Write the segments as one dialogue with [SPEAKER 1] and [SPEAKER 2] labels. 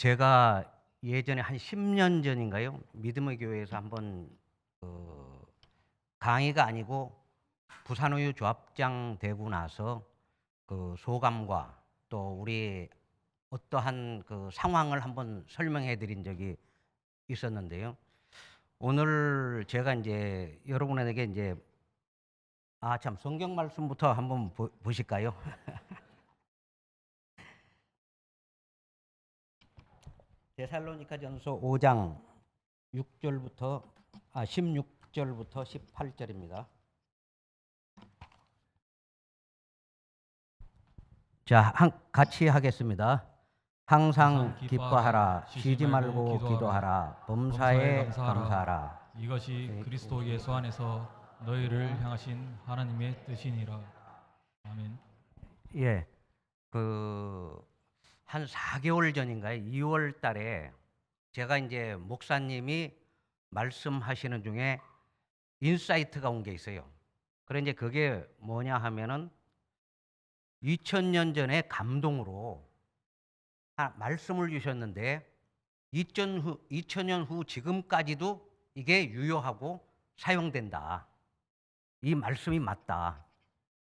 [SPEAKER 1] 제가 예전에 한 10년 전인가요? 믿음의 교회에서 한번 강의가 아니고 부산의유 조합장 되고 나서 그 소감과 또 우리 어떠한 그 상황을 한번 설명해 드린 적이 있었는데요. 오늘 제가 이제 여러분에게 이제 참 성경 말씀부터 한번 보실까요? 데살로니가전서 5장 6절부터 16절부터 18절입니다. 자, 같이 하겠습니다. 항상 기뻐하라, 쉬지 말고 기도하라, 범사에 감사하라.
[SPEAKER 2] 이것이 그리스도 예수 안에서 너희를 향하신 하나님의 뜻이니라. 아멘.
[SPEAKER 1] 예, 한 4개월 전인가요? 2월 달에 제가 이제 목사님이 말씀하시는 중에 인사이트가 온 게 있어요. 그래 이제 그게 뭐냐 하면은 2000년 전에 감동으로 말씀을 주셨는데 2000년 후 지금까지도 이게 유효하고 사용된다. 이 말씀이 맞다.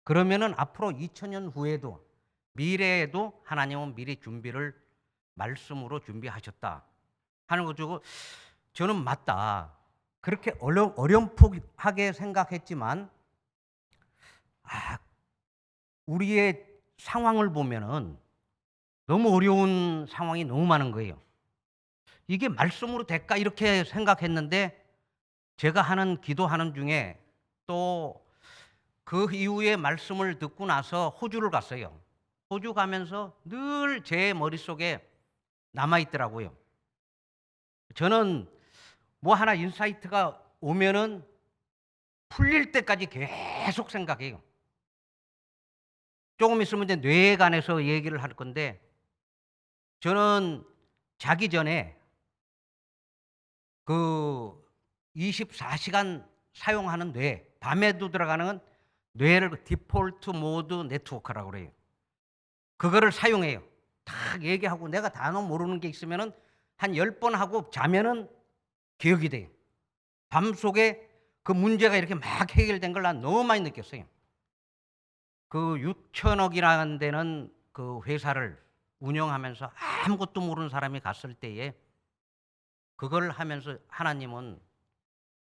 [SPEAKER 1] 그러면은 앞으로 2000년 후에도 미래에도 하나님은 미리 준비를 말씀으로 준비하셨다 하는 거죠. 저는 맞다. 그렇게 어렴풋하게 생각했지만 우리의 상황을 보면은 너무 어려운 상황이 너무 많은 거예요. 이게 말씀으로 될까 이렇게 생각했는데 제가 하는 기도하는 중에 또 그 이후에 말씀을 듣고 나서 호주를 갔어요. 호주 가면서 늘 제 머릿속에 남아있더라고요. 저는 뭐 하나 인사이트가 오면은 풀릴 때까지 계속 생각해요. 조금 있으면 이제 뇌에 관해서 얘기를 할 건데 저는 자기 전에 그 24시간 사용하는 밤에도 들어가는 뇌를 디폴트 모드 네트워크라고 그래요. 그거를 사용해요. 딱 얘기하고 내가 단어 모르는 게 있으면은 한 10번 하고 자면은 기억이 돼요. 밤속에 그 문제가 이렇게 막 해결된 걸 난 너무 많이 느꼈어요. 그 6천억이라는 데는 그 회사를 운영하면서 아무것도 모르는 사람이 갔을 때에 그걸 하면서 하나님은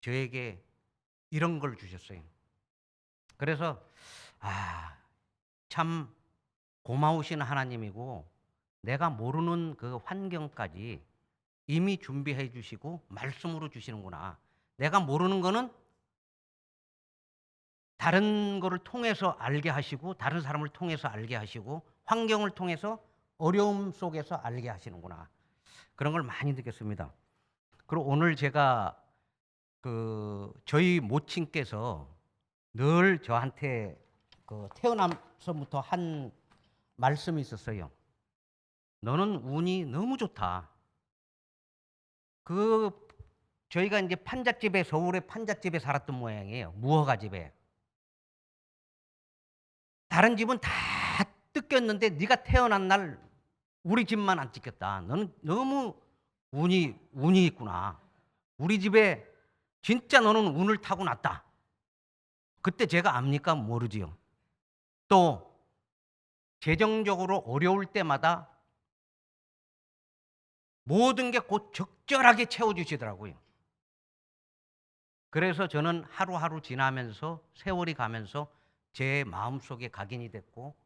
[SPEAKER 1] 저에게 이런 걸 주셨어요. 그래서 참 고마우신 하나님이고 내가 모르는 그 환경까지 이미 준비해 주시고 말씀으로 주시는구나. 내가 모르는 거는 다른 거를 통해서 알게 하시고 다른 사람을 통해서 알게 하시고 환경을 통해서 어려움 속에서 알게 하시는구나. 그런 걸 많이 느꼈습니다. 그리고 오늘 제가 저희 모친께서 늘 저한테 태어나서부터 한 말씀이 있었어요. 너는 운이 너무 좋다. 저희가 이제 판잣집에 서울의 판잣집에 살았던 모양이에요. 무허가 집에. 다른 집은 다 뜯겼는데 네가 태어난 날 우리 집만 안 뜯겼다. 너는 너무 운이 있구나. 우리 집에 진짜 너는 운을 타고났다. 그때 제가 압니까? 모르지요. 또 재정적으로 어려울 때마다 모든 게 곧 적절하게 채워주시더라고요. 그래서 저는 하루하루 지나면서 세월이 가면서 제 마음속에 각인이 됐고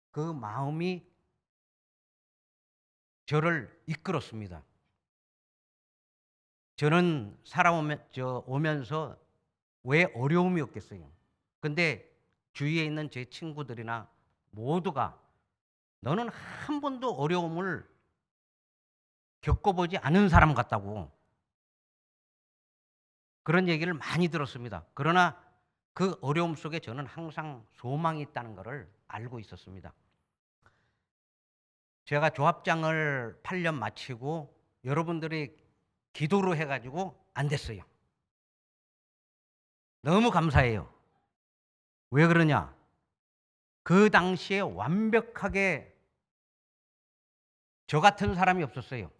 [SPEAKER 1] 그 마음이 저를 이끌었습니다. 저는 오면서 왜 어려움이 없겠어요. 근데 주위에 있는 제 친구들이나 모두가 너는 한 번도 어려움을 겪어보지 않은 사람 같다고 그런 얘기를 많이 들었습니다. 그러나 그 어려움 속에 저는 항상 소망이 있다는 것을 알고 있었습니다. 제가 조합장을 8년 마치고 여러분들이 기도로 해가지고 안 됐어요. 너무 감사해요. 왜 그러냐? 그 당시에 완벽하게 저 같은 사람이 없었어요.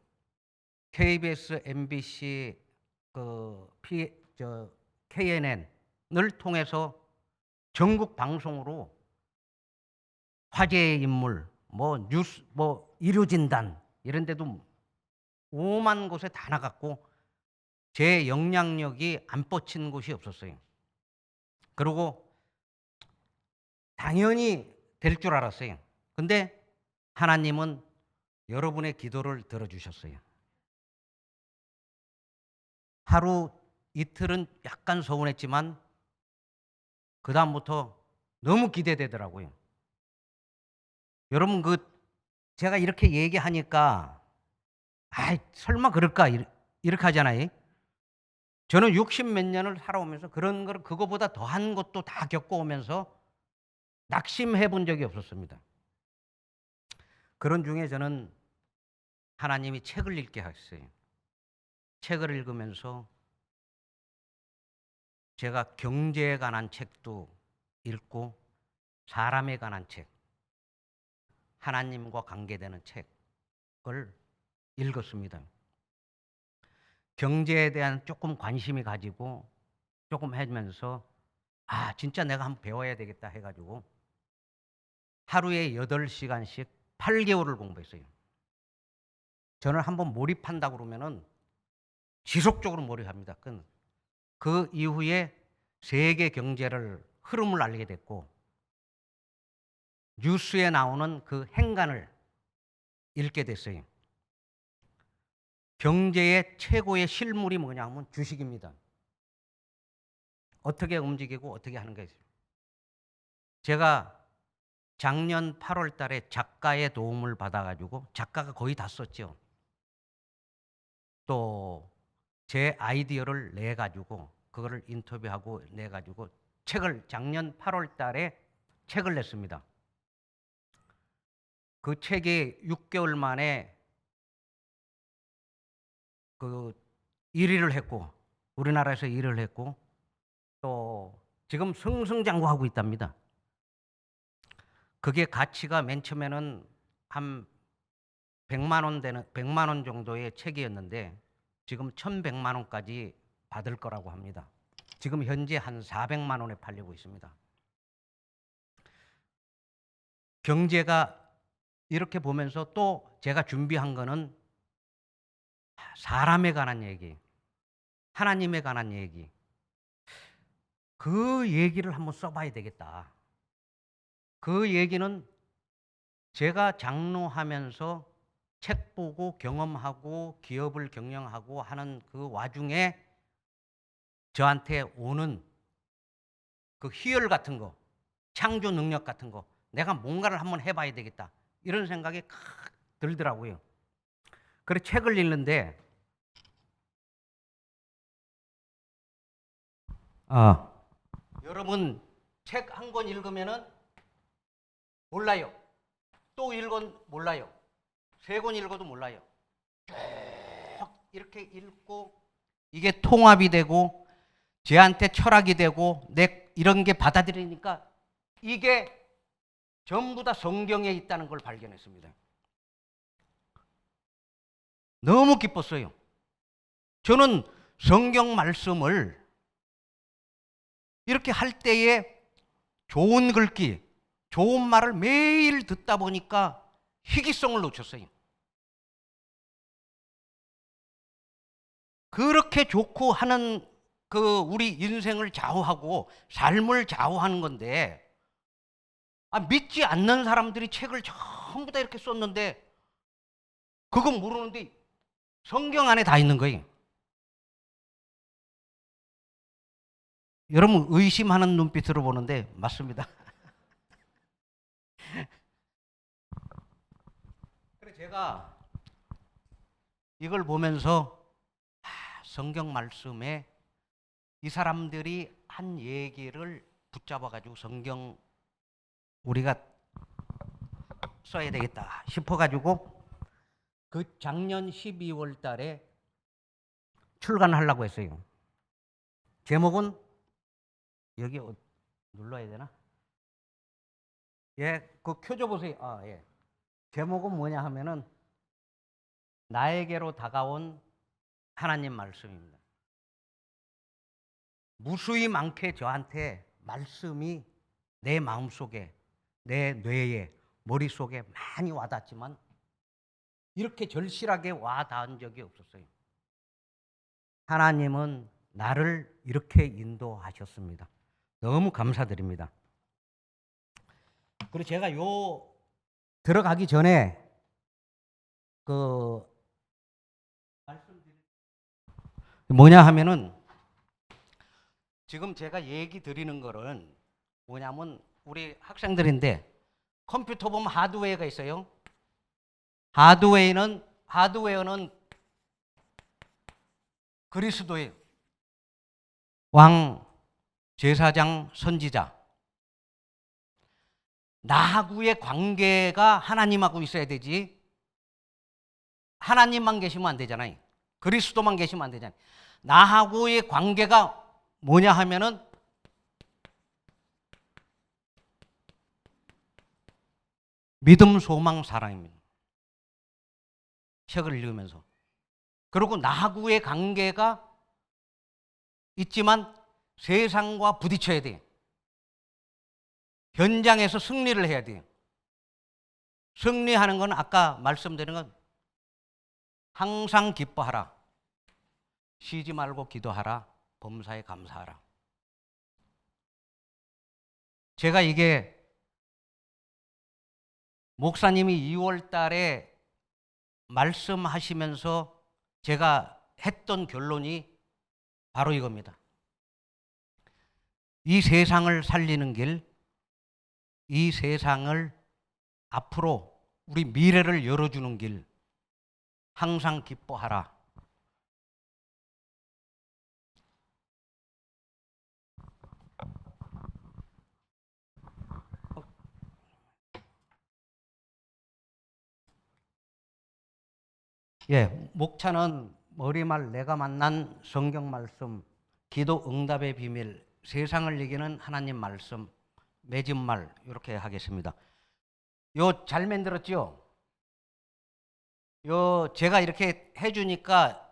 [SPEAKER 1] KBS, MBC, KNN을 통해서 전국 방송으로 화제의 인물, 뭐 뉴스, 뭐 의료진단 이런 데도 오만 곳에 다 나갔고 제 영향력이 안 뻗친 곳이 없었어요. 그리고 당연히 될 줄 알았어요. 근데 하나님은 여러분의 기도를 들어주셨어요. 하루 이틀은 약간 서운했지만 그다음부터 너무 기대되더라고요. 여러분 제가 이렇게 얘기하니까 설마 그럴까 이렇게 하잖아요. 저는 60 몇 년을 살아오면서 그런 걸 그거보다 더한 것도 다 겪어오면서 낙심해 본 적이 없었습니다. 그런 중에 저는 하나님이 책을 읽게 하셨어요. 책을 읽으면서 제가 경제에 관한 책도 읽고 사람에 관한 책, 하나님과 관계되는 책을 읽었습니다. 경제에 대한 조금 관심이 가지고 조금 하면서 진짜 내가 한번 배워야 되겠다 해가지고 하루에 8시간씩 8개월을 공부했어요. 저는 한번 몰입한다 그러면은 지속적으로 몰입합니다. 그 이후에 세계 경제를 흐름을 알게 됐고 뉴스에 나오는 그 행간을 읽게 됐어요. 경제의 최고의 실물이 뭐냐 하면 주식입니다. 어떻게 움직이고 어떻게 하는 게 있어요. 제가 작년 8월 달에 작가의 도움을 받아가지고 작가가 거의 다 썼죠. 또 제 아이디어를 내가지고 그거를 인터뷰하고 내가지고 작년 8월 달에 책을 냈습니다. 그 책이 6개월 만에 1위를 했고 우리나라에서 1위를 했고 또 지금 승승장구하고 있답니다. 그게 가치가 맨 처음에는 한 100만 원 정도의 책이었는데 지금 1,100만 원까지 받을 거라고 합니다. 지금 현재 한 400만 원에 팔리고 있습니다. 경제가 이렇게 보면서 또 제가 준비한 거는 사람에 관한 얘기, 하나님에 관한 얘기, 그 얘기를 한번 써봐야 되겠다. 그 얘기는 제가 장로하면서 책 보고 경험하고 기업을 경영하고 하는 그 와중에 저한테 오는 그 희열 같은 거, 창조 능력 같은 거, 내가 뭔가를 한번 해봐야 되겠다. 이런 생각이 들더라고요. 그래서 책을 읽는데, 여러분 책 한 권 읽으면은 몰라요. 또 읽은 몰라요. 3권 읽어도 몰라요. 쭉 이렇게 읽고 이게 통합이 되고 쟤한테 철학이 되고 이런 게 받아들이니까 이게 전부 다 성경에 있다는 걸 발견했습니다. 너무 기뻤어요. 저는 성경 말씀을 이렇게 할 때에 좋은 글귀, 좋은 말을 매일 듣다 보니까 희귀성을 놓쳤어요. 그렇게 좋고 하는 우리 인생을 좌우하고 삶을 좌우하는 건데 믿지 않는 사람들이 책을 전부 다 이렇게 썼는데 그거 모르는데 성경 안에 다 있는 거예요. 여러분 의심하는 눈빛으로 보는데 맞습니다. 그래서 제가 이걸 보면서 성경 말씀에 이 사람들이 한 얘기를 붙잡아가지고 성경 우리가 써야 되겠다 싶어가지고 그 작년 12월 달에 출간하려고 했어요. 제목은 여기 눌러야 되나? 예, 그 켜줘 보세요. 예. 제목은 뭐냐 하면은 나에게로 다가온 하나님 말씀입니다. 무수히 많게 저한테 말씀이 내 마음속에, 내 뇌에, 머릿속에 많이 와닿지만 이렇게 절실하게 와닿은 적이 없었어요. 하나님은 나를 이렇게 인도하셨습니다. 너무 감사드립니다. 그리고 제가 들어가기 전에 뭐냐 하면은 지금 제가 얘기 드리는 거는 뭐냐면 우리 학생들인데 컴퓨터 보면 하드웨어가 있어요. 하드웨어는 그리스도의 왕, 제사장, 선지자. 나하고의 관계가 하나님하고 있어야 되지. 하나님만 계시면 안 되잖아요. 그리스도만 계시면 안 되잖아요. 나하고의 관계가 뭐냐 하면은 믿음, 소망, 사랑입니다. 책을 읽으면서. 그리고 나하고의 관계가 있지만 세상과 부딪혀야 돼요. 현장에서 승리를 해야 돼요. 승리하는 건 아까 말씀드린 건 항상 기뻐하라. 쉬지 말고 기도하라. 범사에 감사하라. 제가 이게 목사님이 2월 달에 말씀하시면서 제가 했던 결론이 바로 이겁니다. 이 세상을 살리는 길, 이 세상을 앞으로 우리 미래를 열어주는 길, 항상 기뻐하라. 예, 목차는 머리말 내가 만난 성경 말씀, 기도 응답의 비밀, 세상을 이기는 하나님 말씀, 맺은말 이렇게 하겠습니다. 요 잘 만들었죠? 요 제가 이렇게 해주니까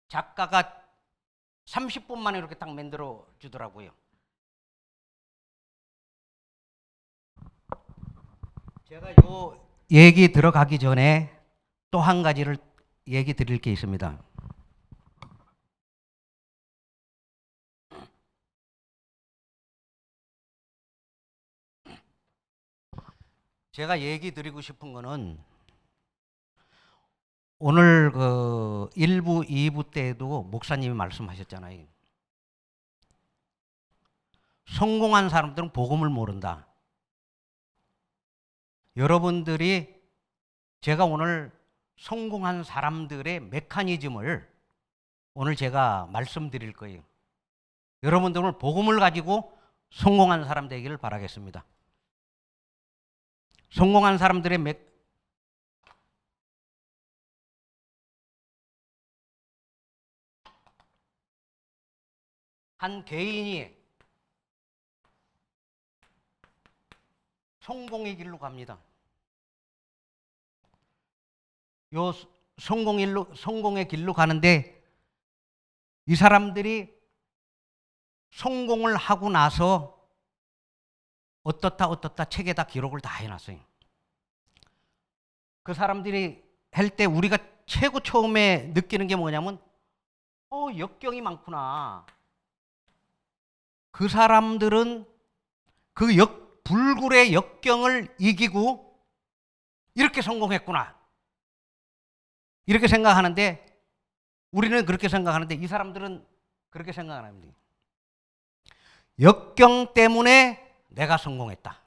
[SPEAKER 1] 작가가 30분 만에 이렇게 딱 만들어 주더라고요. 제가 요 얘기 들어가기 전에 또 한 가지를 얘기 드릴 게 있습니다. 제가 얘기 드리고 싶은 거는 오늘 그 1부, 2부 때에도 목사님이 말씀하셨잖아요. 성공한 사람들은 복음을 모른다. 여러분들이 제가 오늘 성공한 사람들의 메커니즘을 오늘 제가 말씀드릴 거예요. 여러분들 오늘 복음을 가지고 성공한 사람 되기를 바라겠습니다. 성공한 사람들의 한 개인이 성공의 길로 갑니다. 요 성공의 길로 가는데 이 사람들이 성공을 하고 나서 어떻다 책에다 기록을 다 해놨어요. 그 사람들이 할 때 우리가 최고 처음에 느끼는 게 뭐냐면 역경이 많구나. 그 사람들은 그 불굴의 역경을 이기고 이렇게 성공했구나. 이렇게 생각하는데 우리는 그렇게 생각하는데 이 사람들은 그렇게 생각 안 합니다. 역경 때문에 내가 성공했다.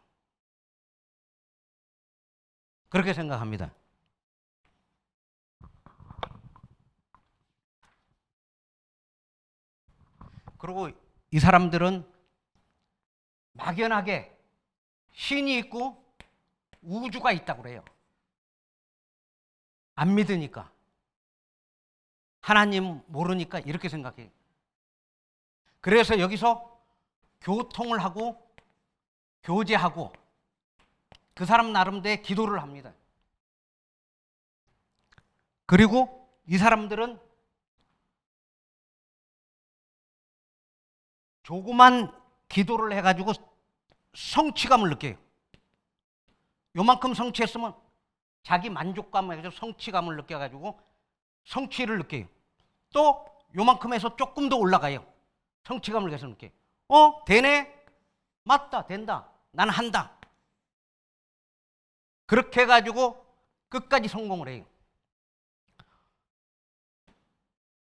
[SPEAKER 1] 그렇게 생각합니다. 그리고 이 사람들은 막연하게 신이 있고 우주가 있다고 그래요. 안 믿으니까. 하나님 모르니까 이렇게 생각해요. 그래서 여기서 교통을 하고 교제하고 그 사람 나름대로 기도를 합니다. 그리고 이 사람들은 조그만 기도를 해가지고 성취감을 느껴요. 요만큼 성취했으면 자기 만족감을 해가지고 성취감을 느껴가지고 성취를 느껴요. 또 요만큼 해서 조금 더 올라가요. 성취감을 계속 느껴요. 되네? 맞다, 된다. 난 한다. 그렇게 해가지고 끝까지 성공을 해요.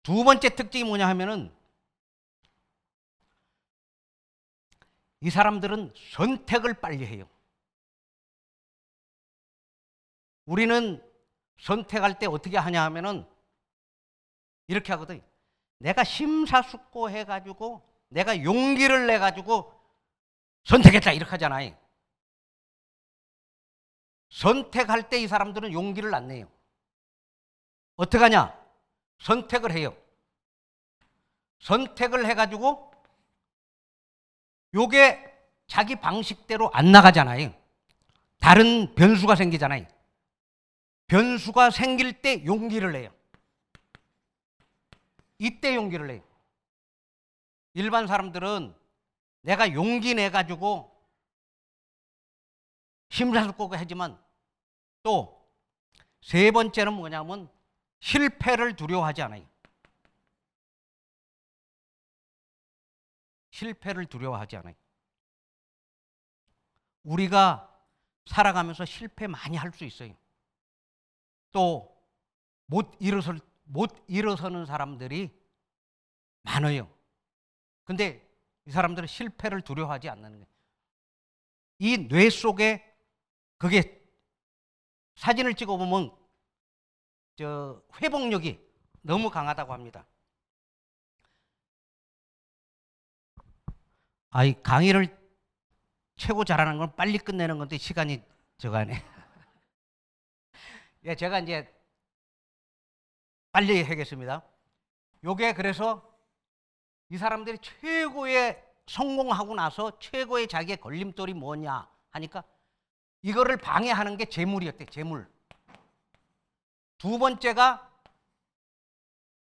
[SPEAKER 1] 두 번째 특징이 뭐냐 하면은 이 사람들은 선택을 빨리 해요. 우리는 선택할 때 어떻게 하냐 하면은 이렇게 하거든요. 내가 심사숙고해가지고 내가 용기를 내가지고 선택했다 이렇게 하잖아요. 선택할 때 이 사람들은 용기를 안 내요. 어떻게 하냐? 선택을 해요. 선택을 해가지고 요게 자기 방식대로 안 나가잖아요. 다른 변수가 생기잖아요. 변수가 생길 때 용기를 내요. 이때 용기를 내요. 일반 사람들은 내가 용기 내가지고 심사숙고가 하지만 또 세 번째는 뭐냐면 실패를 두려워하지 않아요. 실패를 두려워하지 않아요. 우리가 살아가면서 실패 많이 할 수 있어요. 또 못 일어서는 사람들이 많아요. 근데 이 사람들은 실패를 두려워하지 않는 거예요. 이 뇌 속에 그게 사진을 찍어보면 회복력이 너무 강하다고 합니다. 이 강의를 최고 잘하는 건 빨리 끝내는 건데 시간이 저가네. 예, 제가 이제 빨리 하겠습니다. 요게 그래서 이 사람들이 최고의 성공하고 나서 최고의 자기의 걸림돌이 뭐냐 하니까 이거를 방해하는 게 재물이었대. 재물. 두 번째가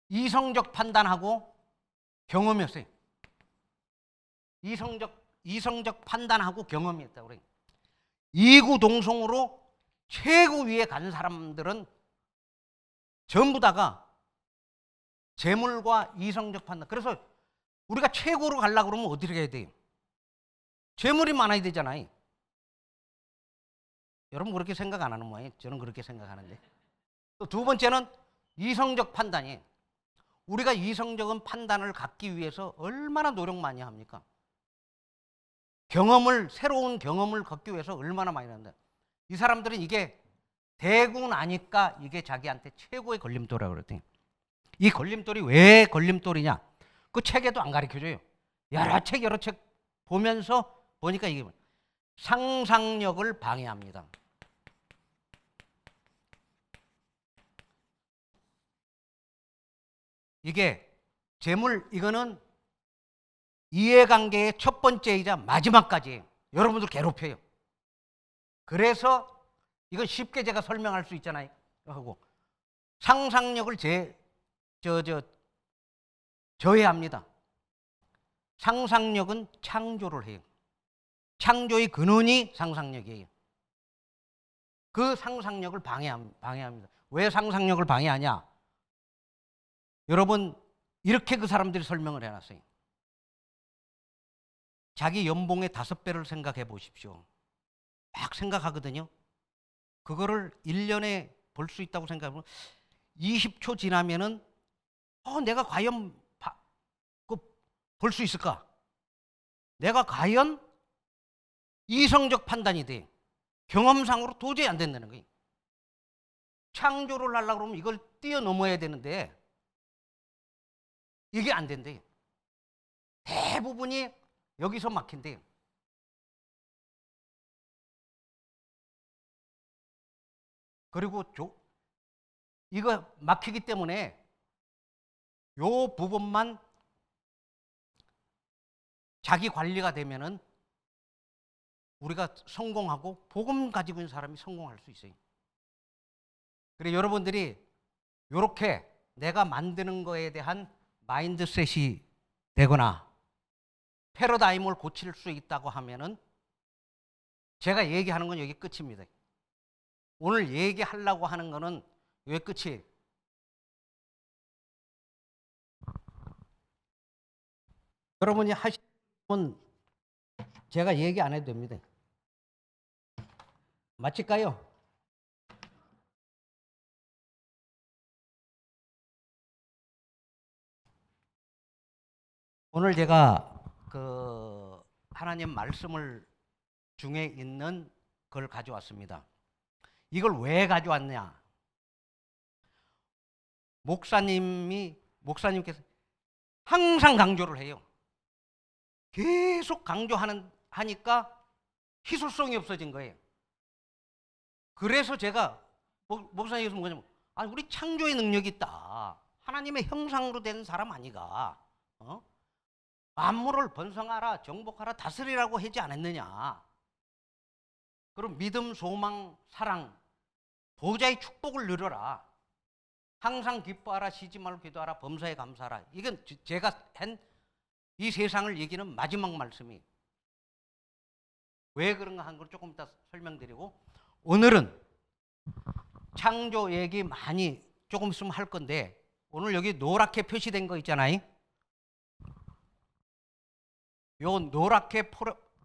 [SPEAKER 1] 이성적 판단하고 경험이었어요. 이성적 판단하고 경험이었다고 그래요. 이구동성으로 최고 위에 간 사람들은 전부 다가 재물과 이성적 판단. 그래서 우리가 최고로 가려고 그러면 어떻게 해야 돼요? 재물이 많아야 되잖아요. 여러분 그렇게 생각 안 하는 모양이에요. 저는 그렇게 생각하는데. 또 두 번째는 이성적 판단이에요. 우리가 이성적인 판단을 갖기 위해서 얼마나 노력 많이 합니까? 새로운 경험을 갖기 위해서 얼마나 많이 한다. 이 사람들은 이게 되고 나니까 이게 자기한테 최고의 걸림돌이라고 그랬더니 이 걸림돌이 왜 걸림돌이냐? 그 책에도 안 가르쳐줘요. 여러 책 보면서 보니까 이게 상상력을 방해합니다. 이게 이거는 이해관계의 첫 번째이자 마지막까지예요. 여러분들 괴롭혀요. 그래서 이건 쉽게 제가 설명할 수 있잖아요. 하고 상상력을 저해합니다. 상상력은 창조를 해요. 창조의 근원이 상상력이에요. 그 상상력을 방해합니다. 왜 상상력을 방해하냐? 여러분 이렇게 그 사람들이 설명을 해놨어요. 자기 연봉의 5배를 생각해 보십시오. 막 생각하거든요. 그거를 1년에 볼 수 있다고 생각하면 20초 지나면은 내가 과연 볼 수 있을까? 내가 과연 이성적 판단이 돼. 경험상으로 도저히 안 된다는 거예요. 창조를 하려고 그러면 이걸 뛰어넘어야 되는데 이게 안 된대요. 대부분이 여기서 막힌대요. 그리고 이거 막히기 때문에 요 부분만 자기 관리가 되면은 우리가 성공하고 복음 가지고 있는 사람이 성공할 수 있어요. 그래 여러분들이 요렇게 내가 만드는 거에 대한 마인드셋이 되거나 패러다임을 고칠 수 있다고 하면은 제가 얘기하는 건 여기 끝입니다. 오늘 얘기하려고 하는 거는 여기 끝이에요. 여러분이 하시면 제가 얘기 안 해도 됩니다. 마칠까요? 오늘 제가 그 하나님 말씀을 중에 있는 걸 가져왔습니다. 이걸 왜 가져왔냐? 목사님께서 항상 강조를 해요. 계속 하니까 희소성이 없어진 거예요. 그래서 제가 목사님께서 뭐냐면, 우리 창조의 능력이 있다. 하나님의 형상으로 된 사람 아니가? 만물을 번성하라, 정복하라, 다스리라고 하지 않았느냐? 그럼 믿음, 소망, 사랑, 보좌의 축복을 누려라. 항상 기뻐하라, 쉬지 말고 기도하라, 범사에 감사하라. 이건 제가 한 이 세상을 얘기는 마지막 말씀이. 왜 그런가 하는 걸 조금 이따 설명드리고, 오늘은 창조 얘기 많이 조금 있으면 할 건데, 오늘 여기 노랗게 표시된 거 있잖아요. 요 노랗게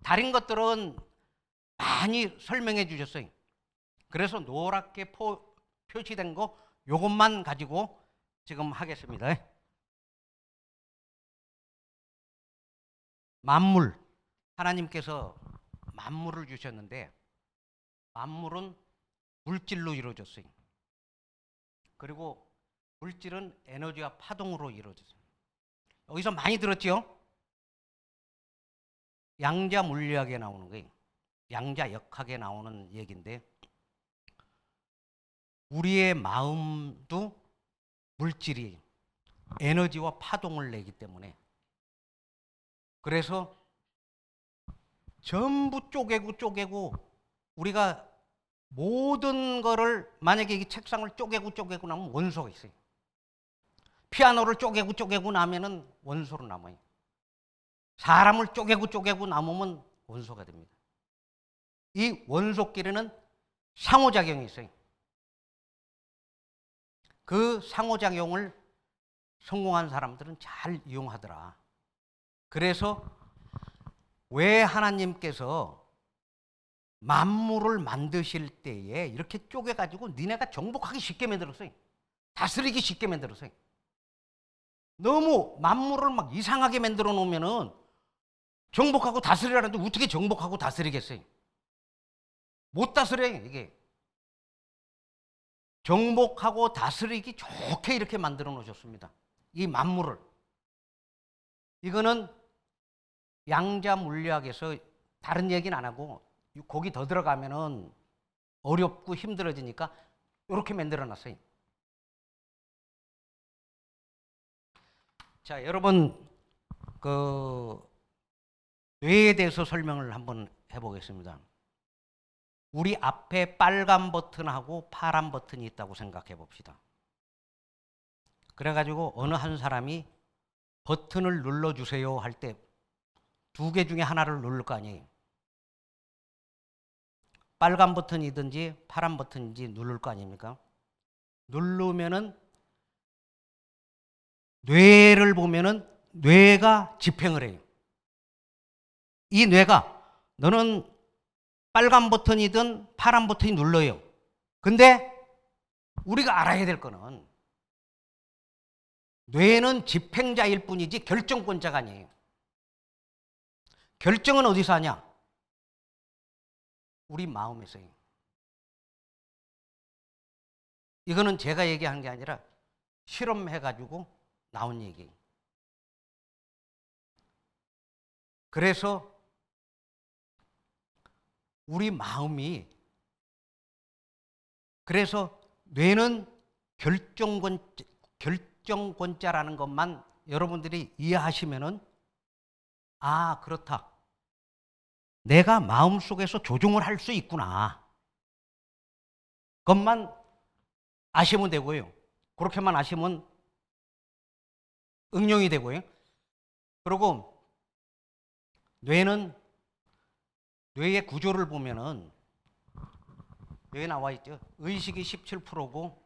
[SPEAKER 1] 다른 것들은 많이 설명해 주셨어요. 그래서 노랗게 표시된 거 요것만 가지고 지금 하겠습니다. 만물, 하나님께서 만물을 주셨는데 만물은 물질로 이루어졌어요. 그리고 물질은 에너지와 파동으로 이루어졌어요. 여기서 많이 들었죠? 양자 물리학에 나오는 거예요. 양자 역학에 나오는 얘기인데, 우리의 마음도 물질이 에너지와 파동을 내기 때문에, 그래서 전부 쪼개고 우리가 모든 거를, 만약에 이 책상을 쪼개고 나면 원소가 있어요. 피아노를 쪼개고 나면은 원소로 남아요. 사람을 쪼개고 남으면 원소가 됩니다. 이 원소끼리는 상호작용이 있어요. 그 상호작용을 성공한 사람들은 잘 이용하더라. 그래서 왜 하나님께서 만물을 만드실 때에 이렇게 쪼개가지고 니네가 정복하기 쉽게 만들었어요. 다스리기 쉽게 만들었어요. 너무 만물을 막 이상하게 만들어 놓으면은 정복하고 다스리라는데 어떻게 정복하고 다스리겠어요? 못 다스려요, 이게. 정복하고 다스리기 좋게 이렇게 만들어 놓으셨습니다. 이 만물을. 이거는 양자 물리학에서 다른 얘기는 안 하고, 거기 더 들어가면은 어렵고 힘들어지니까 이렇게 만들어 놨어요. 자, 여러분, 뇌에 대해서 설명을 한번 해보겠습니다. 우리 앞에 빨간 버튼하고 파란 버튼이 있다고 생각해 봅시다. 그래가지고 어느 한 사람이 버튼을 눌러주세요 할 때 두 개 중에 하나를 누를 거 아니에요. 빨간 버튼이든지 파란 버튼인지 누를 거 아닙니까? 누르면은 뇌를 보면은 뇌가 집행을 해요. 이 뇌가 너는 빨간 버튼이든 파란 버튼이 눌러요. 근데 우리가 알아야 될 거는 뇌는 집행자일 뿐이지 결정권자가 아니에요. 결정은 어디서 하냐? 우리 마음에서요. 이거는 제가 얘기한 게 아니라 실험해가지고 나온 얘기예요. 그래서 우리 마음이, 그래서 뇌는 결정권자라는 것만 여러분들이 이해하시면은, 아, 그렇다. 내가 마음속에서 조종을 할 수 있구나. 그것만 아시면 되고요. 그렇게만 아시면 응용이 되고요. 그리고 뇌는 뇌의 구조를 보면은 여기 나와 있죠. 의식이 17%고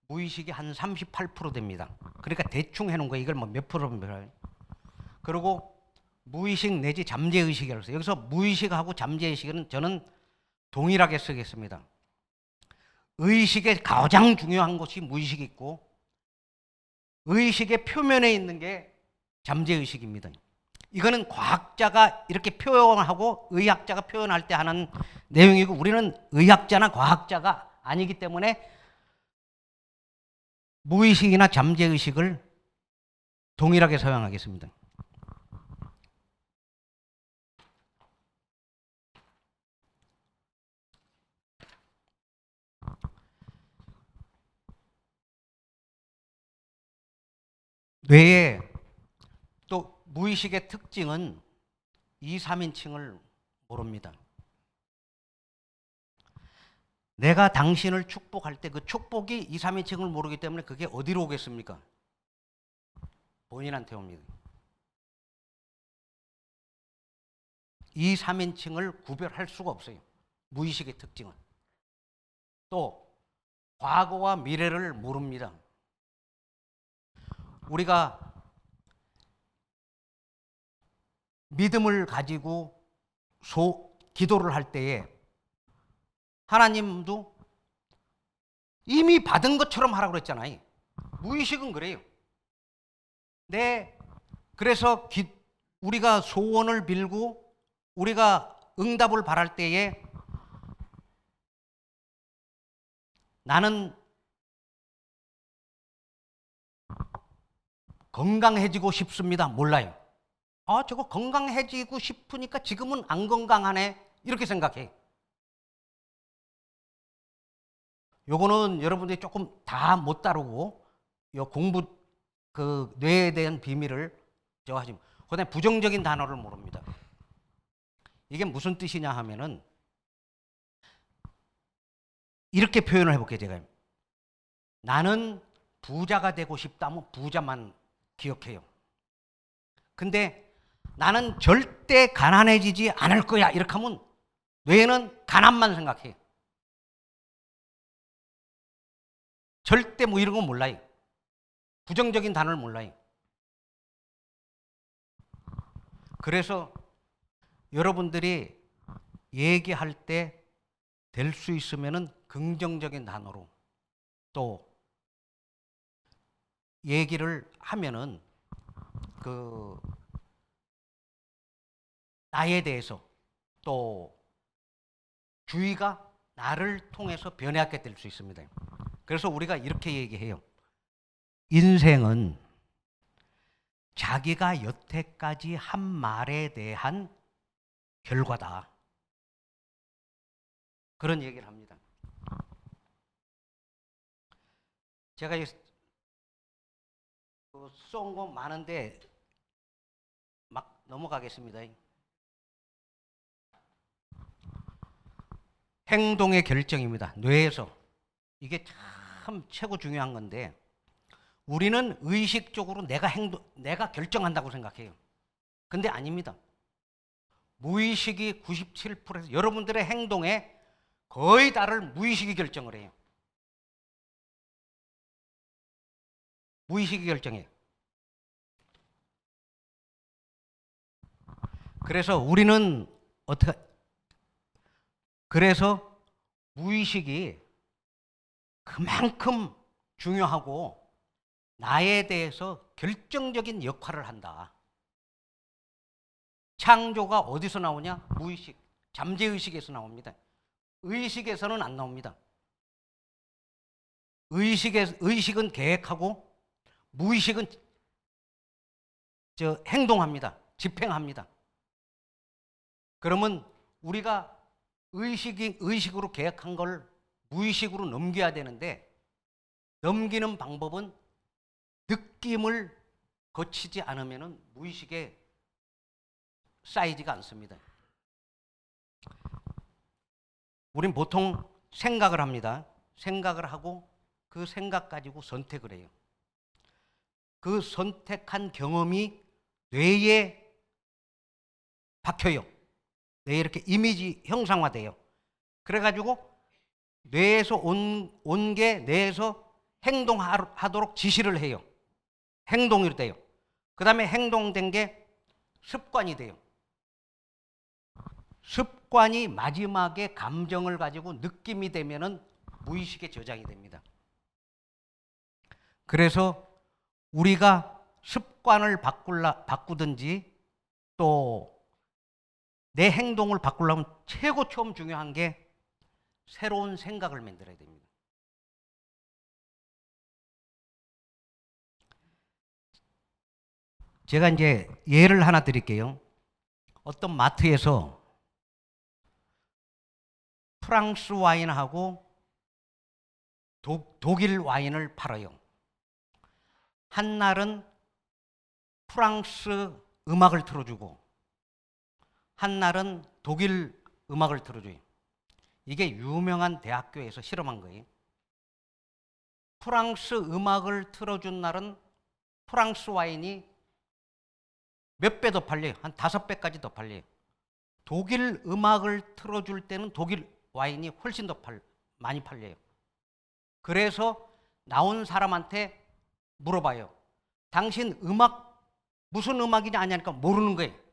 [SPEAKER 1] 무의식이 한 38% 됩니다. 그러니까 대충 해놓은 거예요. 이걸 뭐 몇 프로면. 그리고 무의식 내지 잠재의식이라고 해서 여기서 무의식하고 잠재의식은 저는 동일하게 쓰겠습니다. 의식의 가장 중요한 것이 무의식이 있고 의식의 표면에 있는 게 잠재의식입니다. 이거는 과학자가 이렇게 표현하고 의학자가 표현할 때 하는 내용이고 우리는 의학자나 과학자가 아니기 때문에 무의식이나 잠재의식을 동일하게 사용하겠습니다. 뇌의 또 무의식의 특징은 2, 3인칭을 모릅니다. 내가 당신을 축복할 때 그 축복이 2, 3인칭을 모르기 때문에 그게 어디로 오겠습니까? 본인한테 옵니다. 2, 3인칭을 구별할 수가 없어요. 무의식의 특징은. 또 과거와 미래를 모릅니다. 우리가 믿음을 가지고 기도를 할 때에 하나님도 이미 받은 것처럼 하라고 그랬잖아요. 무의식은 그래요. 그래서 우리가 소원을 빌고 우리가 응답을 바랄 때에 나는 건강해지고 싶습니다. 몰라요. 저거 건강해지고 싶으니까 지금은 안 건강하네. 이렇게 생각해. 요거는 여러분들이 조금 다 못 다루고 요 공부 그 뇌에 대한 비밀을 저 하시면 그다음에 부정적인 단어를 모릅니다. 이게 무슨 뜻이냐 하면은 이렇게 표현을 해볼게요. 제가 나는 부자가 되고 싶다면 부자만 기억해요. 근데 나는 절대 가난해지지 않을 거야 이렇게 하면 뇌는 가난만 생각해요. 절대 뭐 이런 건 몰라요. 부정적인 단어를 몰라요. 그래서 여러분들이 얘기할 때 될 수 있으면은 긍정적인 단어로 또 얘기를 하면은 그 나에 대해서 또 주위가 나를 통해서 변해하게 될 수 있습니다. 그래서 우리가 이렇게 얘기해요. 인생은 자기가 여태까지 한 말에 대한 결과다. 그런 얘기를 합니다. 제가 쏜 거 많은데 막 넘어가겠습니다. 행동의 결정입니다. 뇌에서. 이게 참 최고 중요한 건데 우리는 의식적으로 내가 결정한다고 생각해요. 근데 아닙니다. 무의식이 97%에서 여러분들의 행동에 거의 다를 무의식이 결정을 해요. 무의식이 결정해요. 그래서 우리는 그래서 무의식이 그만큼 중요하고 나에 대해서 결정적인 역할을 한다. 창조가 어디서 나오냐? 무의식, 잠재의식에서 나옵니다. 의식에서는 안 나옵니다. 의식은 계획하고 무의식은 행동합니다. 집행합니다. 그러면 우리가 의식으로 계획한 걸 무의식으로 넘겨야 되는데 넘기는 방법은 느낌을 거치지 않으면 무의식에 쌓이지가 않습니다. 우린 보통 생각을 합니다. 생각을 하고 그 생각 가지고 선택을 해요. 그 선택한 경험이 뇌에 박혀요. 뇌에 이렇게 이미지 형상화돼요. 그래가지고 뇌에서 온 게 뇌에서 행동하도록 지시를 해요. 행동이 돼요. 그 다음에 행동된 게 습관이 돼요. 습관이 마지막에 감정을 가지고 느낌이 되면은 무의식에 저장이 됩니다. 그래서 우리가 습관을 바꾸든지 또 내 행동을 바꾸려면 최고 처음 중요한 게 새로운 생각을 만들어야 됩니다. 제가 이제 예를 하나 드릴게요. 어떤 마트에서 프랑스 와인하고 독일 와인을 팔아요. 한 날은 프랑스 음악을 틀어주고 한 날은 독일 음악을 틀어줘요. 이게 유명한 대학교에서 실험한 거예요. 프랑스 음악을 틀어준 날은 프랑스 와인이 몇 배 더 팔려요. 한 5배까지 더 팔려요. 독일 음악을 틀어줄 때는 독일 와인이 훨씬 더 많이 팔려요. 그래서 나온 사람한테 물어봐요. 당신 음악 무슨 음악이냐 아냐니까 모르는 거예요.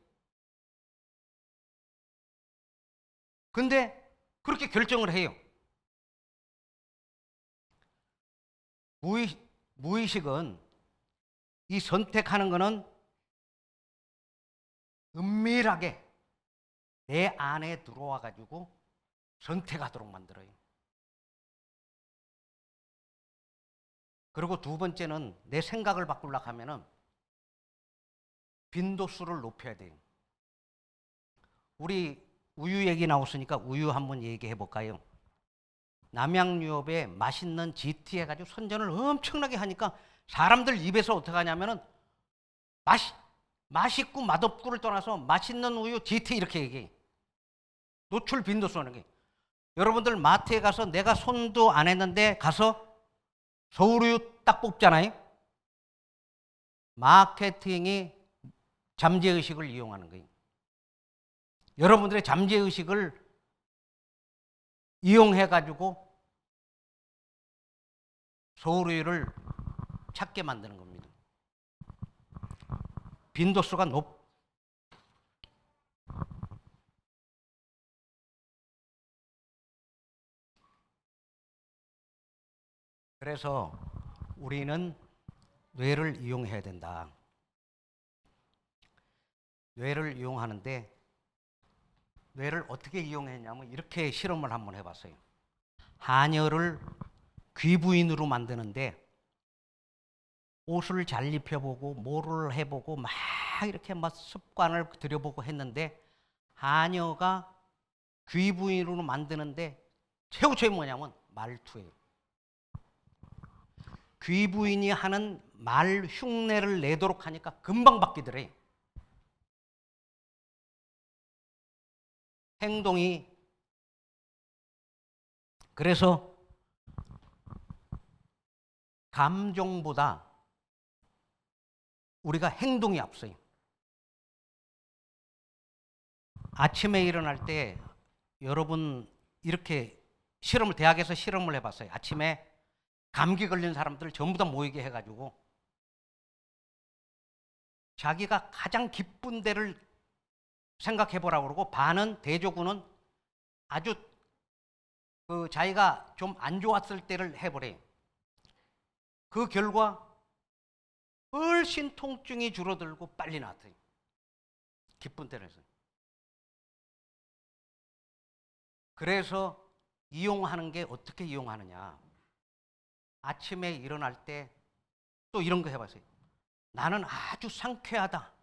[SPEAKER 1] 근데 그렇게 결정을 해요. 무의식은 이 선택하는 거는 은밀하게 내 안에 들어와 가지고 선택하도록 만들어요. 그리고 두 번째는 내 생각을 바꾸려고 하면은 빈도수를 높여야 돼요. 우리 우유 얘기 나왔으니까 우유 한번 얘기해 볼까요? 남양유업에 맛있는 GT 해가지고 선전을 엄청나게 하니까 사람들 입에서 어떻게 하냐면은 맛있고 맛없고를 떠나서 맛있는 우유 GT 이렇게 얘기해. 노출 빈도수 하는 게. 여러분들 마트에 가서 내가 손도 안 했는데 가서 서울우유 딱 뽑잖아요. 마케팅이 잠재의식을 이용하는 거예요. 여러분들의 잠재의식을 이용해가지고 서울우유를 찾게 만드는 겁니다. 빈도수가 그래서 우리는 뇌를 이용해야 된다. 뇌를 이용하는데 뇌를 어떻게 이용했냐면 이렇게 실험을 한번 해봤어요. 하녀를 귀부인으로 만드는데 옷을 잘 입혀보고 뭐를 해보고 막 이렇게 막 습관을 들여보고 했는데 하녀가 귀부인으로 만드는데 최고점이 뭐냐면 말투예요. 귀부인이 하는 말 흉내를 내도록 하니까 금방 바뀌더래요. 행동이. 그래서 감정보다 우리가 행동이 앞서요. 아침에 일어날 때 여러분 이렇게 대학에서 실험을 해봤어요. 아침에 감기 걸린 사람들 전부 다 모이게 해가지고 자기가 가장 기쁜 데를 생각해보라고 그러고 반은 대조군은 아주 자기가 좀 안 좋았을 때를 해보래요. 그 결과 훨씬 통증이 줄어들고 빨리 나았어요. 기쁜 때를 해서. 그래서 이용하는 게 어떻게 이용하느냐. 아침에 일어날 때 또 이런 거 해봤어요. 나는 아주 상쾌하다.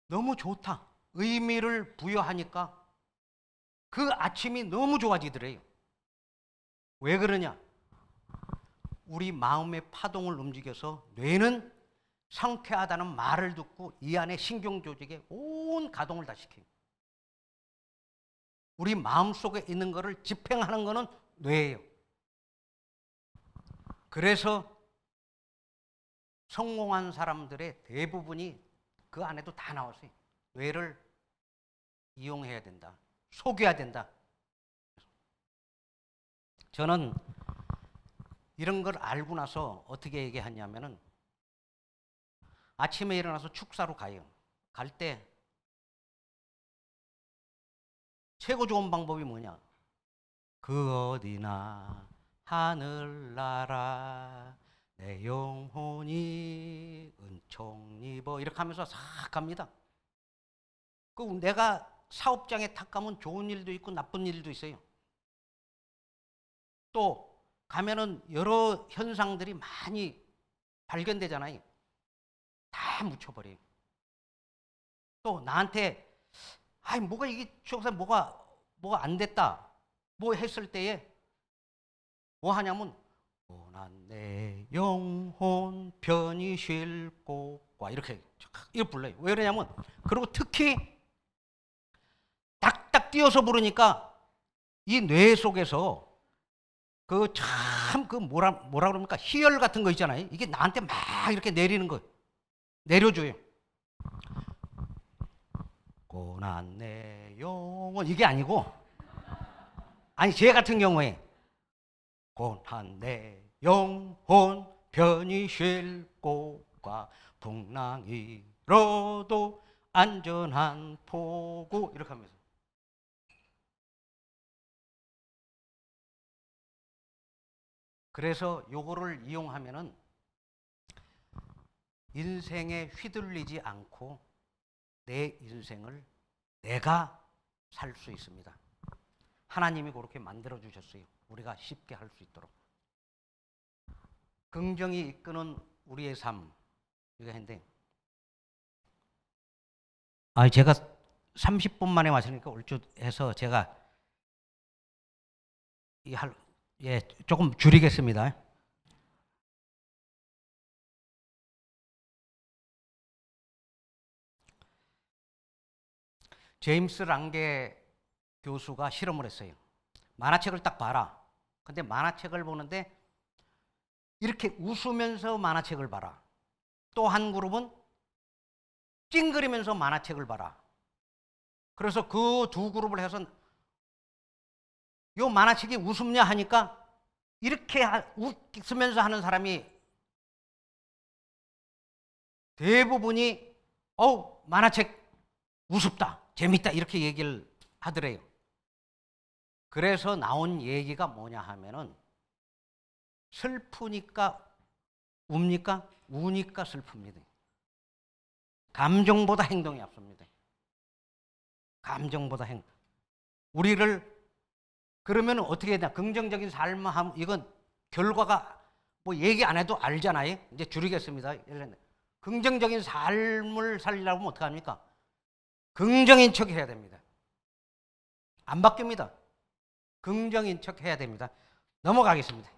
[SPEAKER 1] 너무 좋다. 의미를 부여하니까 그 아침이 너무 좋아지더래요. 왜 그러냐? 우리 마음의 파동을 움직여서 뇌는 상쾌하다는 말을 듣고 이 안에 신경조직에 온 가동을 다 시켜요. 우리 마음속에 있는 거를 집행하는 거는 뇌예요. 그래서 성공한 사람들의 대부분이 그 안에도 다 나왔어요. 뇌를 이용해야 된다. 속여야 된다. 저는 이런 걸 알고 나서 어떻게 얘기하냐면은 아침에 일어나서 축사로 가요. 갈 때 최고 좋은 방법이 뭐냐? 그 어디나 하늘나라 내 영혼이 은총 입어 이렇게 하면서 싹 갑니다. 그 내가 사업장에 탁 가면 좋은 일도 있고 나쁜 일도 있어요. 또 가면은 여러 현상들이 많이 발견되잖아요. 다 묻혀버려요. 또 나한테 아이 뭐가 이게 추억사 뭐가 안 됐다 뭐 했을 때에 뭐 하냐면 고난 내 영혼 편히 쉴 곳과 이렇게 불러요. 왜 그러냐면 그리고 특히 딱딱 띄어서 부르니까 이 뇌 속에서 그 참 그 뭐라 그럽니까 희열 같은 거 있잖아요. 이게 나한테 막 이렇게 내리는 거 내려줘요. 고난 내 영혼 이게 아니고 아니 제 같은 경우에 고난 내 영혼 편히 쉴 곳과 풍랑이로도 안전한 포구 이렇게 하면서 그래서 요거를 이용하면은 인생에 휘둘리지 않고 내 인생을 내가 살 수 있습니다. 하나님이 그렇게 만들어 주셨어요. 우리가 쉽게 할 수 있도록. 긍정이 이끄는 우리의 삶 이거 했는데 제가 30분 만에 왔으니까 얼추해서 제가 조금 줄이겠습니다. 제임스 랑게 교수가 실험을 했어요. 만화책을 딱 봐라. 근데 만화책을 보는데 이렇게 웃으면서 만화책을 봐라. 또 한 그룹은 찡그리면서 만화책을 봐라. 그래서 그 두 그룹을 해서 요 만화책이 웃음냐 하니까 이렇게 웃으면서 하는 사람이 대부분이 만화책 우습다, 재밌다 이렇게 얘기를 하더래요. 그래서 나온 얘기가 뭐냐 하면은 슬프니까 웁니까? 우니까 슬픕니다. 감정보다 행동이 앞섭니다. 감정보다 행동. 우리를 그러면 어떻게 해야 되나? 긍정적인 삶을 하면 이건 결과가 뭐 얘기 안 해도 알잖아요. 이제 줄이겠습니다. 긍정적인 삶을 살려고 하면 어떡합니까? 긍정인 척 해야 됩니다. 안 바뀝니다. 긍정인 척 해야 됩니다. 넘어가겠습니다.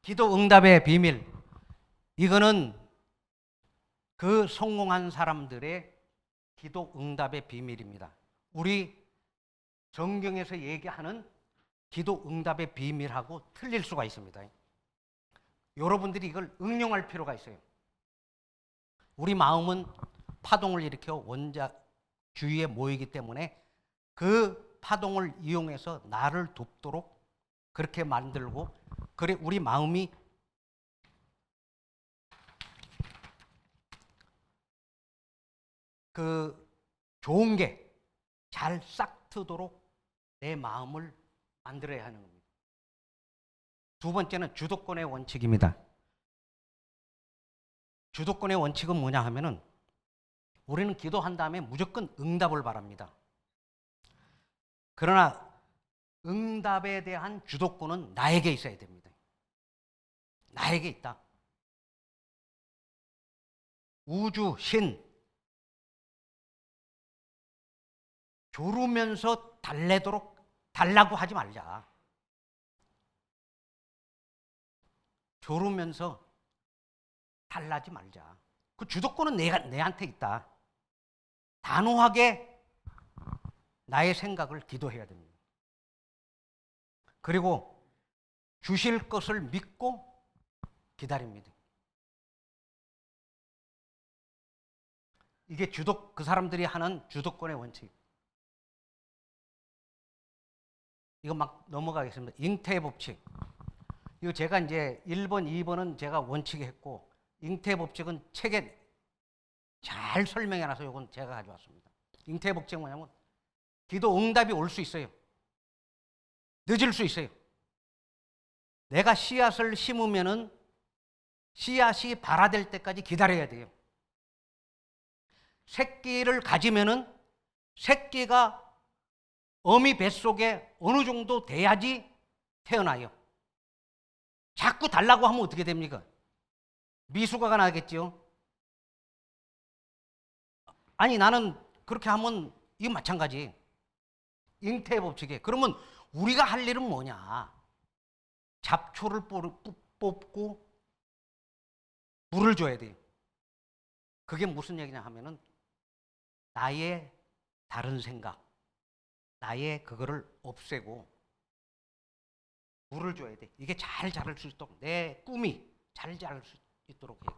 [SPEAKER 1] 기도 응답의 비밀. 이거는 그 성공한 사람들의 기도 응답의 비밀입니다. 우리 성경에서 얘기하는 기도 응답의 비밀하고 틀릴 수가 있습니다. 여러분들이 이걸 응용할 필요가 있어요. 우리 마음은 파동을 일으켜 원자 주위에 모이기 때문에 그 파동을 이용해서 나를 돕도록 그렇게 만들고 그래 우리 마음이 그 좋은 게 잘 싹트도록 내 마음을 만들어야 하는 겁니다. 두 번째는 주도권의 원칙입니다. 주도권의 원칙은 뭐냐 하면은 우리는 기도한 다음에 무조건 응답을 바랍니다. 그러나 응답에 대한 주도권은 나에게 있어야 됩니다. 나에게 있다. 우주, 신, 조르면서 달라고 하지 말자. 조르면서 달라지 말자. 그 주도권은 내한테 있다. 단호하게 나의 생각을 기도해야 됩니다. 그리고 주실 것을 믿고 기다립니다. 이게 그 사람들이 하는 주도권의 원칙. 이거 막 넘어가겠습니다. 잉태의 법칙. 이거 제가 이제 1번, 2번은 제가 원칙에 했고, 잉태의 법칙은 책에 잘 설명해놔서 이건 제가 가져왔습니다. 잉태의 법칙은 뭐냐면, 기도 응답이 올 수 있어요. 늦을 수 있어요. 내가 씨앗을 심으면은 씨앗이 발화될 때까지 기다려야 돼요. 새끼를 가지면은 새끼가 어미 뱃속에 어느 정도 돼야지 태어나요. 자꾸 달라고 하면 어떻게 됩니까? 미숙아가 나겠죠. 아니 나는 그렇게 하면 이거 마찬가지. 잉태의 법칙에. 그러면 우리가 할 일은 뭐냐? 잡초를 뽑고 물을 줘야 돼요. 그게 무슨 얘기냐 하면은 나의 다른 생각, 나의 그거를 없애고 물을 줘야 돼. 이게 잘 자랄 수 있도록, 내 꿈이 잘 자랄 수 있도록 해요.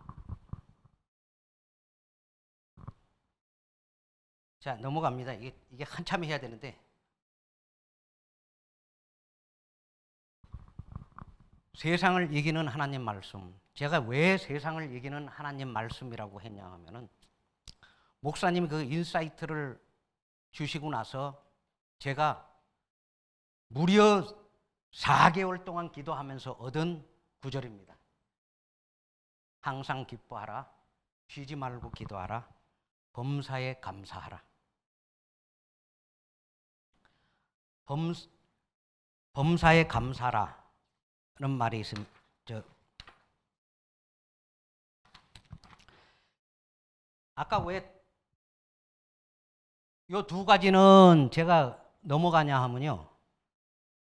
[SPEAKER 1] 자, 넘어갑니다. 이게 한참 해야 되는데, 세상을 이기는 하나님 말씀. 제가 왜 세상을 이기는 하나님 말씀이라고 했냐 하면은, 목사님이 그 인사이트를 주시고 나서 제가 무려 4개월 동안 기도하면서 얻은 구절입니다. 항상 기뻐하라. 쉬지 말고 기도하라. 범사에 감사하라. 범사에 감사하라는 말이 있습니다. 아까 왜 요 두 가지는 제가 넘어가냐 하면요.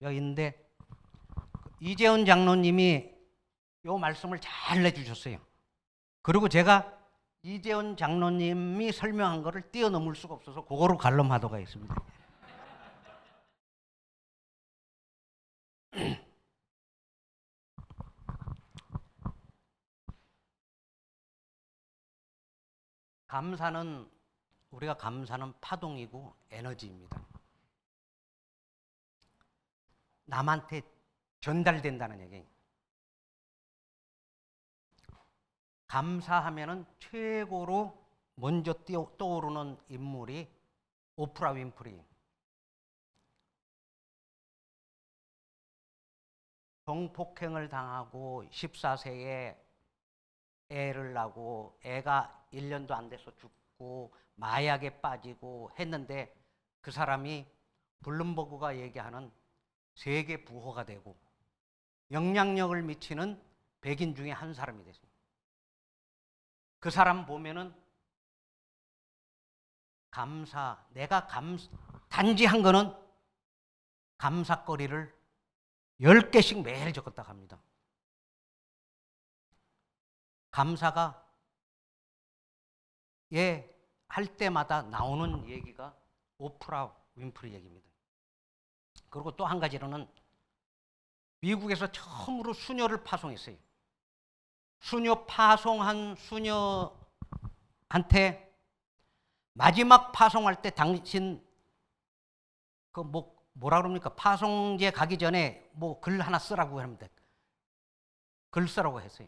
[SPEAKER 1] 여기 있는데 이재훈 장로님이 요 말씀을 잘 내주셨어요. 그리고 제가 이재훈 장로님이 설명한 거를 뛰어넘을 수가 없어서 그거로 관람하도록 하겠습니다. 우리가 감사는 파동이고 에너지입니다. 남한테 전달된다는 얘기예요. 감사하면은 최고로 먼저 떠오르는 인물이 오프라 윈프리. 성폭행을 당하고 14세에 애를 낳고 애가 1년도 안 돼서 죽고 마약에 빠지고 했는데 그 사람이 블룸버그가 얘기하는 세계 부호가 되고 영향력을 미치는 백인 중에 한 사람이 됐습니다. 그 사람 보면은 내가 단지 한 거는 감사거리를 10개씩 매일 적었다 합니다. 감사가 할 때마다 나오는 얘기가 오프라 윈프리 얘기입니다. 그리고 또 한 가지로는 미국에서 처음으로 수녀를 파송했어요. 수녀 파송한 수녀한테 마지막 파송할 때 당신 뭐라 그럽니까? 파송제 가기 전에 글 하나 쓰라고 합니다. 글 쓰라고 했어요.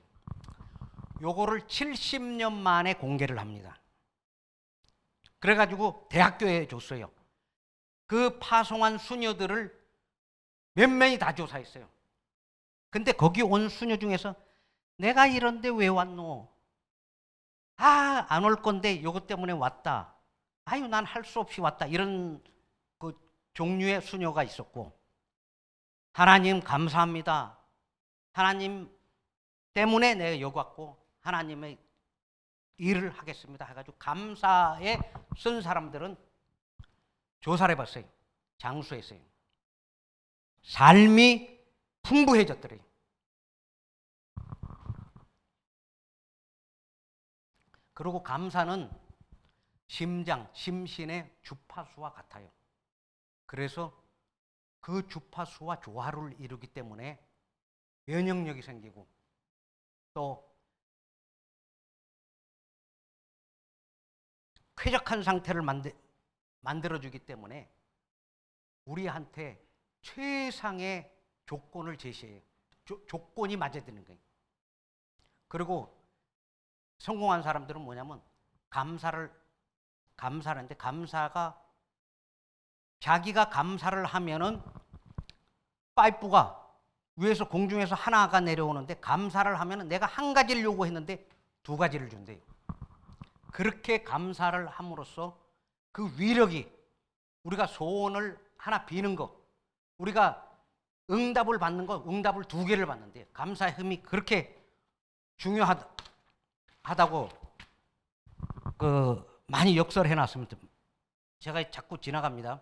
[SPEAKER 1] 요거를 70년 만에 공개를 합니다. 그래가지고 대학교에 줬어요. 그 파송한 수녀들을 몇 명이 다 조사했어요. 근데 거기 온 수녀 중에서 내가 이런데 왜 왔노? 안 올 건데 요것 때문에 왔다. 아유, 난 할 수 없이 왔다. 이런 그 종류의 수녀가 있었고, 하나님 감사합니다. 하나님 때문에 내가 여기 왔고 하나님의 일을 하겠습니다 해가지고 감사에 쓴 사람들은 조사를 해봤어요. 장수했어요. 삶이 풍부해졌더래요. 그리고 감사는 심신의 주파수와 같아요. 그래서 그 주파수와 조화를 이루기 때문에 면역력이 생기고 또 쾌적한 상태를 만들어주기 때문에 우리한테 최상의 조건을 제시해요. 조건이 맞아야 되는 거예요. 그리고 성공한 사람들은 뭐냐면 감사를 하는데, 감사가 자기가 감사를 하면은 파이프가 위에서 공중에서 하나가 내려오는데, 감사를 하면은 내가 한 가지를 요구했는데 두 가지를 준대요. 그렇게 감사를 함으로써 그 위력이, 우리가 소원을 하나 비는 거, 우리가 응답을 받는 거, 응답을 두 개를 받는데요. 감사의 힘이 그렇게 중요하다고 많이 역설해 놨습니다. 제가 자꾸 지나갑니다.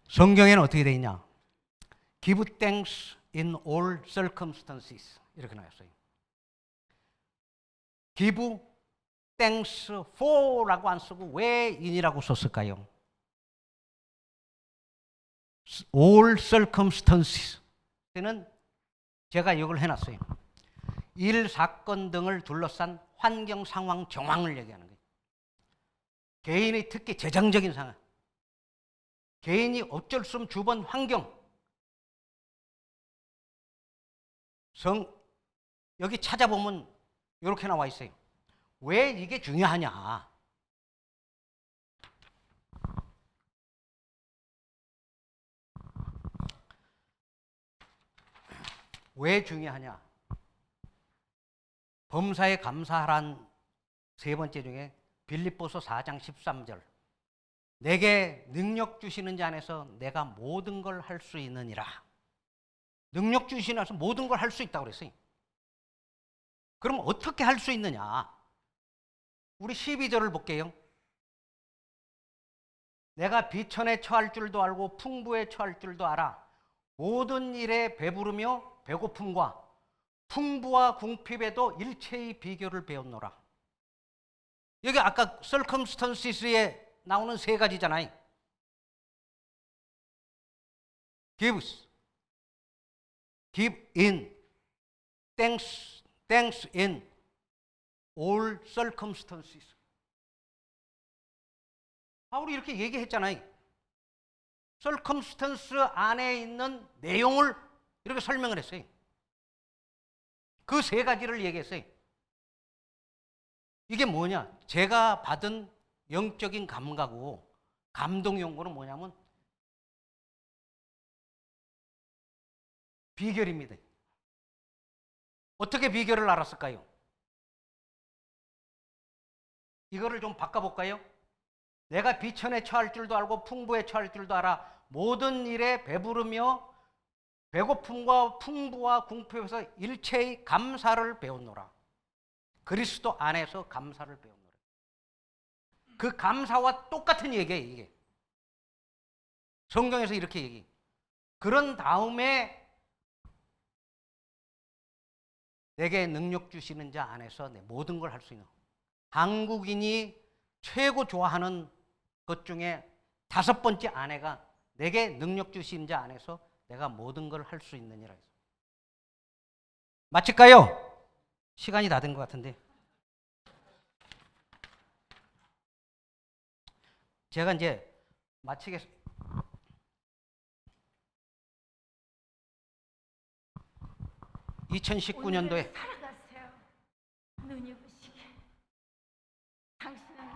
[SPEAKER 1] 성경에는 어떻게 되어 있냐? Give thanks in all circumstances 이렇게 나왔어요. Give thanks for라고 안 쓰고 왜 in이라고 썼을까요? All circumstances는 제가 이걸 해놨어요. 일, 사건 등을 둘러싼 환경, 상황, 정황을 얘기하는 거예요. 개인의 특히 재정적인 상황, 개인이 어쩔 수 없는 주변 환경, 여기 찾아보면 이렇게 나와 있어요. 왜 이게 중요하냐? 왜 중요하냐? 범사에 감사하란 세 번째 중에 빌립보서 4장 13절. 내게 능력 주시는 자 안에서 내가 모든 걸 할 수 있느니라. 능력 주시는 자에서 모든 걸 할 수 있다고 그랬어요. 그럼 어떻게 할 수 있느냐? 우리 12절을 볼게요. 내가 비천에 처할 줄도 알고 풍부에 처할 줄도 알아. 모든 일에 배부르며 배고픔과 풍부와 궁핍에도 일체의 비결을 배웠노라. 여기 아까 circumstances에 나오는 세 가지잖아요. gives, give in, thanks in all circumstances. 바울이 이렇게 얘기했잖아요. circumstance 안에 있는 내용을 이렇게 설명을 했어요. 그 세 가지를 얘기했어요. 이게 뭐냐? 제가 받은 영적인 감각이고 감동 연구는 뭐냐면 비결입니다. 어떻게 비결을 알았을까요? 이거를 좀 바꿔볼까요? 내가 비천에 처할 줄도 알고 풍부에 처할 줄도 알아. 모든 일에 배부르며 배고픔과 풍부와 궁핍에서 일체의 감사를 배웠노라. 그리스도 안에서 감사를 배웠노라. 그 감사와 똑같은 얘기예요, 이게. 성경에서 이렇게 얘기해. 그런 다음에 내게 능력 주시는 자 안에서 내 모든 걸 할 수 있는. 한국인이 최고 좋아하는 것 중에 다섯 번째 아내가 내게 능력 주신 자 안에서 내가 모든 걸 할 수 있느니라 해서. 마칠까요? 시간이 다 된 것 같은데. 제가 이제 마치겠습니다. 2019년도에
[SPEAKER 3] 살아가세요. 눈이 부시게. 당신은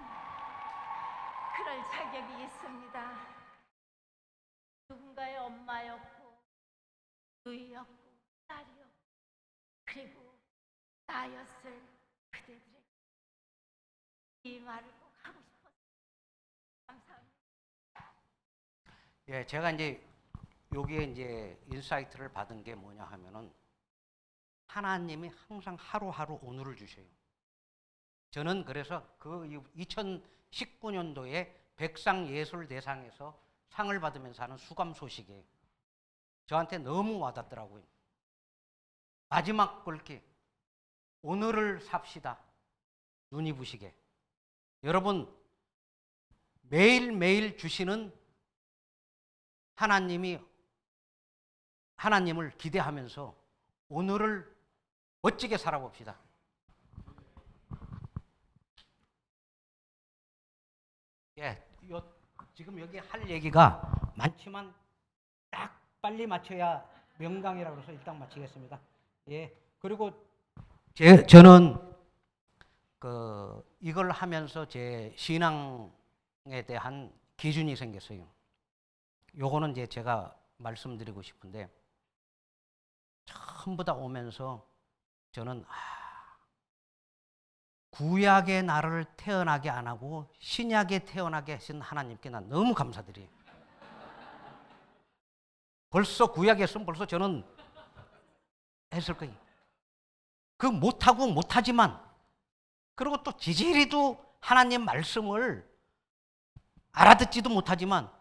[SPEAKER 3] 그럴 자격이 있습니다. 누군가의 엄마였고 누이였고 딸이었고 그리고 나였을 그대들에게 이 말을 꼭 하고 싶었어요. 감사합니다.
[SPEAKER 1] 예, 제가 이제 여기에 이제 인사이트를 받은 게 뭐냐 하면은 하나님이 항상 하루하루 오늘을 주셔요. 저는 그래서 그 2019년도에 백상예술대상에서 상을 받으면서 하는 수감 소식이 저한테 너무 와닿더라고요. 마지막 글귀, 오늘을 삽시다. 눈이 부시게. 여러분, 매일매일 주시는 하나님이 하나님을 기대하면서 오늘을 멋지게 살아봅시다. 예, 지금 여기 할 얘기가 많지만 딱 빨리 맞춰야 명강이라고 해서 일단 마치겠습니다. 예, 그리고 저는 이걸 하면서 제 신앙에 대한 기준이 생겼어요. 요거는 이제 제가 말씀드리고 싶은데, 전부 다 오면서 저는 구약의 나를 태어나게 안 하고 신약에 태어나게 하신 하나님께 난 너무 감사드려요. 벌써 구약에 했으면 벌써 저는 했을 거예요. 그 못하고 못하지만, 그리고 또 지지리도 하나님 말씀을 알아듣지도 못하지만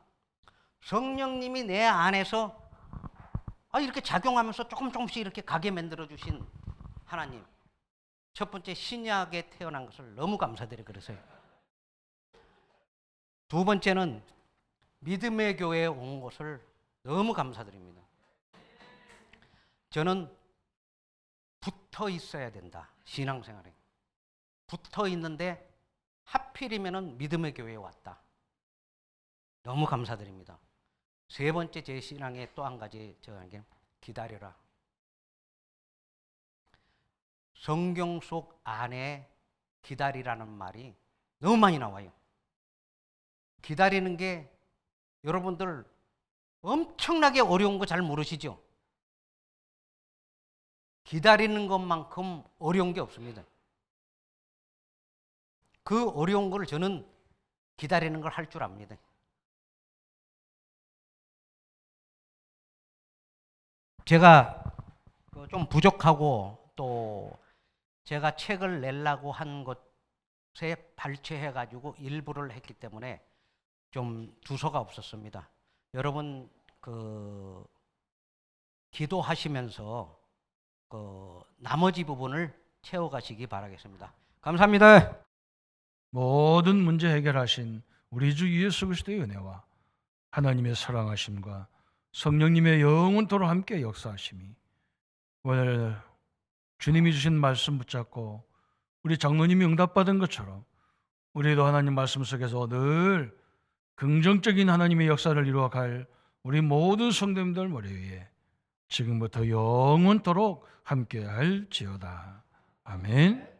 [SPEAKER 1] 성령님이 내 안에서 이렇게 작용하면서 조금씩 이렇게 가게 만들어 주신 하나님, 첫 번째 신약에 태어난 것을 너무 감사드려요. 그래서요. 두 번째는 믿음의 교회에 온 것을 너무 감사드립니다. 저는 붙어 있어야 된다. 신앙생활에 붙어 있는데 하필이면은 믿음의 교회에 왔다. 너무 감사드립니다. 세 번째 제 신앙의 또 한 가지 저에게 기다려라. 성경 속 안에 기다리라는 말이 너무 많이 나와요. 기다리는 게 여러분들 엄청나게 어려운 거 잘 모르시죠? 기다리는 것만큼 어려운 게 없습니다. 그 어려운 걸 저는 기다리는 걸 할 줄 압니다. 제가 좀 부족하고 또 제가 책을 내려고 한 것에 발췌해가지고 일부를 했기 때문에 좀 두서가 없었습니다. 여러분 기도하시면서 나머지 부분을 채워가시기 바라겠습니다. 감사합니다.
[SPEAKER 4] 모든 문제 해결하신 우리 주 예수 그리스도의 은혜와 하나님의 사랑하심과 성령님의 영원토록 함께 역사하심이 오늘 주님이 주신 말씀 붙잡고 우리 장로님이 응답받은 것처럼 우리도 하나님 말씀 속에서 늘 긍정적인 하나님의 역사를 이루어갈 우리 모든 성도님들 머리 위에 지금부터 영원토록 함께할지어다. 아멘.